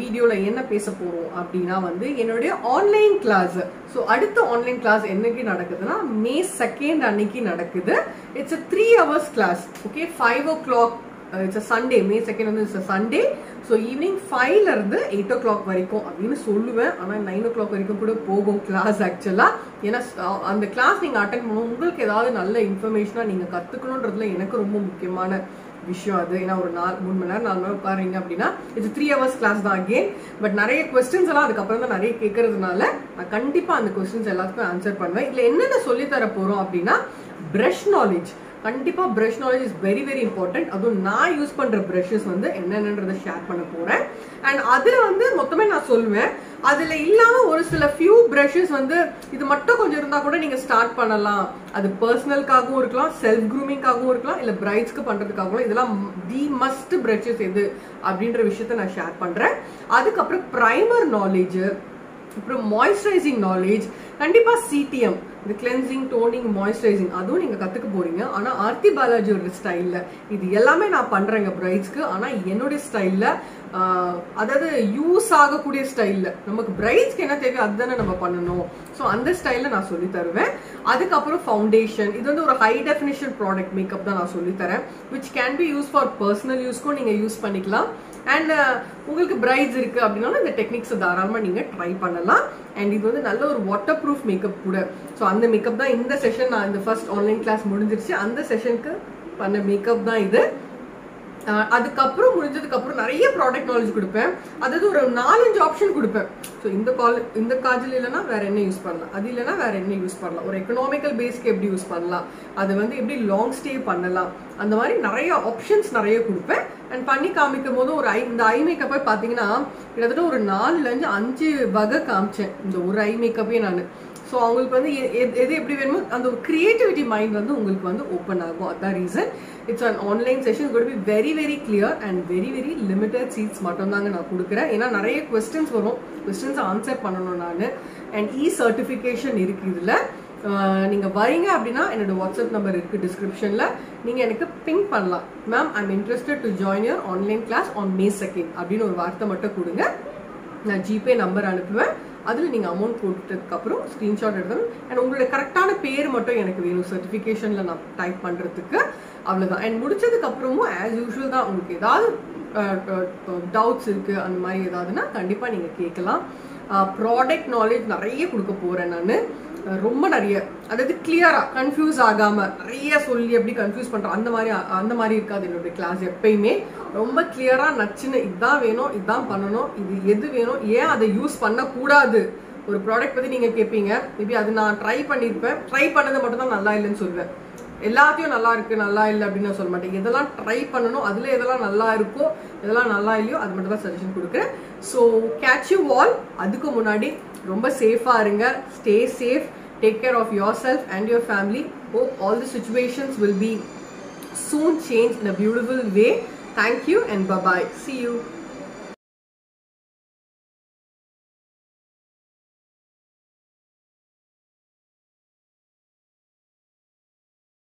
வீடியோல என்ன பேச போறோம் அப்படின்னா வந்து என்னுடைய ஆன்லைன் கிளாஸ். ஸோ அடுத்த ஆன்லைன் கிளாஸ் என்னைக்கு நடக்குதுன்னா May 2nd அன்னைக்கு நடக்குது. It's 3 hours class. Okay, 5 o'clock. It's a Sunday. May 2nd வந்து it's a Sunday. So evening 5ல இருந்து 8 o'clock வரைக்கும் அப்படின்னு சொல்லுவேன். ஆனால் 9 o'clock வரைக்கும் கூட போகும் கிளாஸ் ஆக்சுவலா. ஏன்னா அந்த கிளாஸ் நீங்க அட்டென்ட் பண்ணுவோம், உங்களுக்கு ஏதாவது நல்ல இன்ஃபர்மேஷனா நீங்க கத்துக்கணுன்றதுல எனக்கு ரொம்ப முக்கியமான விஷயம் அது. ஏன்னா ஒரு 3 மணி நேரம் 4 மணி நேரம் உட்காருங்க அப்படின்னா இட்ஸ் 3 hours கிளாஸ் தான் அகெயின். பட் நிறைய கொஸ்டின்ஸ் எல்லாம் அதுக்கப்புறம் தான் நிறைய கேட்கறதுனால நான் கண்டிப்பா அந்த கொஸ்டின்ஸ் எல்லாத்துக்கும் ஆன்சர் பண்ணுவேன். இதுல என்னென்ன சொல்லி தர போறோம் அப்படின்னா பிரஷ் நாலேஜ். கண்டிப்பா brush knowledge is very very important. அதுவும் நான் யூஸ் பண்ற பிரஷஸ் வந்து என்னென்னன்றதை ஷேர் பண்ண போறேன். அண்ட் அதுல வந்து மொத்தமே நான் சொல்லுவேன். அதுல இல்லாம ஒரு சில ஃபியூ பிரஷஸ் வந்து இது மட்டும் கொஞ்சம் இருந்தா கூட நீங்க ஸ்டார்ட் பண்ணலாம். அது பர்சனலுக்காகவும் இருக்கலாம், செல்ஃப் க்ரூமிங்காகவும் இருக்கலாம், இல்ல பிரைட்ஸ்க்கு பண்றதுக்காகவும். இதெல்லாம் தி மஸ்ட் பிரஷஸ் எது அப்படின்ற விஷயத்த நான் ஷேர் பண்றேன். அதுக்கப்புறம் பிரைமர் நாலேஜ், அப்புறம் மாய்ஸ்சரைசிங் நாலேஜ், கண்டிப்பா சிடிஎம், இந்த கிளென்சிங், டோனிங், மாய்ஸ்சரைசிங் அதுவும் நீங்க கத்துக்க போறீங்க. ஆனா ஆர்த்தி பாலாஜியோட ஸ்டைல்ல. இது எல்லாமே நான் பண்றேங்க பிரைட்ஸ்க்கு. ஆனா என்னுடைய ஸ்டைல்ல, அதாவது யூஸ் ஆகக்கூடிய ஸ்டைல்ல. நமக்கு பிரைட்ஸ்க்கு என்ன தேவையோ அதுதானே நம்ம பண்ணணும். ஸோ அந்த ஸ்டைல்ல நான் சொல்லி தருவேன். அதுக்கப்புறம் ஃபவுண்டேஷன், இது வந்து ஒரு ஹை டெஃபினிஷன் ப்ராடக்ட் மேக்கப் தான் நான் சொல்லி தரேன். Which can be use for personal யூஸ்க்கும் நீங்க யூஸ் பண்ணிக்கலாம். அண்ட் உங்களுக்கு பிரைட்ஸ் இருக்கு அப்படின்னாலும் இந்த டெக்னிக்ஸ் தாராளமா நீங்க ட்ரை பண்ணலாம். அண்ட் இது வந்து நல்ல ஒரு வாட்டர் ப்ரூஃப் மேக்கப் கூட. ஸோ அந்த மேக்கப் தான் இந்த செஷன். நான் இந்த ஃபர்ஸ்ட் ஆன்லைன் கிளாஸ் முடிஞ்சிருச்சு, அந்த செஷனுக்கு பண்ண மேக்கப் தான் இது. அதுக்கப்புறம் முடிஞ்சதுக்கு அப்புறம் நிறைய ப்ராடக்ட் நாலேஜ் கொடுப்பேன். அதாவது ஒரு 4-5 ஆப்ஷன் கொடுப்பேன். ஸோ இந்த காஜல் இல்லைன்னா வேற என்ன யூஸ் பண்ணலாம், அது இல்லைன்னா வேற என்ன யூஸ் பண்ணலாம், ஒரு எக்கனாமிக்கல் பேஸ்க்கு எப்படி யூஸ் பண்ணலாம், அது வந்து எப்படி லாங் ஸ்டே பண்ணலாம், அந்த மாதிரி நிறைய ஆப்ஷன்ஸ் நிறைய கொடுப்பேன். அண்ட் பண்ணி காமிக்கும் போது இந்த ஐ மேக்கப்பை பார்த்தீங்கன்னா கிட்டத்தட்ட ஒரு 4-5 வகை காமிச்சேன் இந்த ஒரு ஐ மேக்கப்பே நான். ஸோ அவங்களுக்கு வந்து எது எப்படி வேணுமோ அந்த ஒரு கிரியேட்டிவிட்டி மைண்ட் வந்து உங்களுக்கு வந்து ஓப்பன் ஆகும். அதான் reason. It's an online session. Got be very very clear and very very limited seats மட்டும் தாங்க நான் கொடுக்குறேன். ஏன்னா நிறைய கொஸ்டின்ஸ் வரும், கொஸ்டின்ஸ் ஆன்சர் பண்ணணும் நான். அண்ட் சர்டிஃபிகேஷன் இருக்கு இதுல. நீங்க வரீங்க அப்படின்னா என்னோட வாட்ஸ்அப் நம்பர் இருக்கு டிஸ்கிரிப்ஷன்ல. நீங்க எனக்கு பிங்க் பண்ணலாம். Ma'am, I am interested to join your online class on May 2nd அப்படின்னு ஒரு வார்த்தை மட்டும் கொடுங்க. நான் ஜிபே நம்பர் அனுப்புவேன். அதில் நீங்கள் அமௌண்ட் போட்டதுக்கப்புறம் ஸ்க்ரீன்ஷாட் எடுக்கணும். அண்ட் உங்களுடைய கரெக்டான பேர் மட்டும் எனக்கு வேணும் சர்டிஃபிகேஷனில் நான் டைப் பண்ணுறதுக்கு. அவ்வளோதான். அண்ட் முடிச்சதுக்கப்புறமும் ஆஸ் யூஷுவல் தான். உங்களுக்கு ஏதாவது டவுட்ஸ் இருக்குது அந்த மாதிரி ஏதாவதுன்னா கண்டிப்பாக நீங்கள் கேட்கலாம். ப்ராடக்ட் நாலேஜ் நிறைய கொடுக்க போகிறேன் நான். ரொம்ப நிறைய, அதாவது கிளியரா கன்ஃபியூஸ் ஆகாம நிறைய சொல்லி எப்படி கன்ஃபியூஸ் பண்றோம் அந்த மாதிரி இருக்காது என்னுடைய கிளாஸ். எப்பயுமே ரொம்ப கிளியரா நச்சுன்னு இதுதான் வேணும், இதுதான் பண்ணணும், இது எது வேணும், ஏன் அதை யூஸ் பண்ணக்கூடாது. ஒரு ப்ராடக்ட் பத்தி நீங்க கேட்பீங்க, மேபி அது நான் ட்ரை பண்ணிருப்பேன், ட்ரை பண்ணது மட்டும் தான் நல்லா இல்லைன்னு சொல்லுவேன். எல்லாத்தையும் நல்லா இருக்கு நல்லா இல்லை அப்படின்னு நான் சொல்ல மாட்டேன். எதெல்லாம் ட்ரை பண்ணணும், அதுல எதெல்லாம் நல்லா இருக்கோ எதெல்லாம் நல்லா இல்லையோ அது மட்டும் தான் சஜஷன் கொடுக்குறேன். So catch you all. அதுக்கு முன்னாடி ரொம்ப சேஃபா இருங்க. Stay safe. Take care of yourself and your family. Hope all the situations will be soon changed in a beautiful way. Thank you and bye-bye. See you.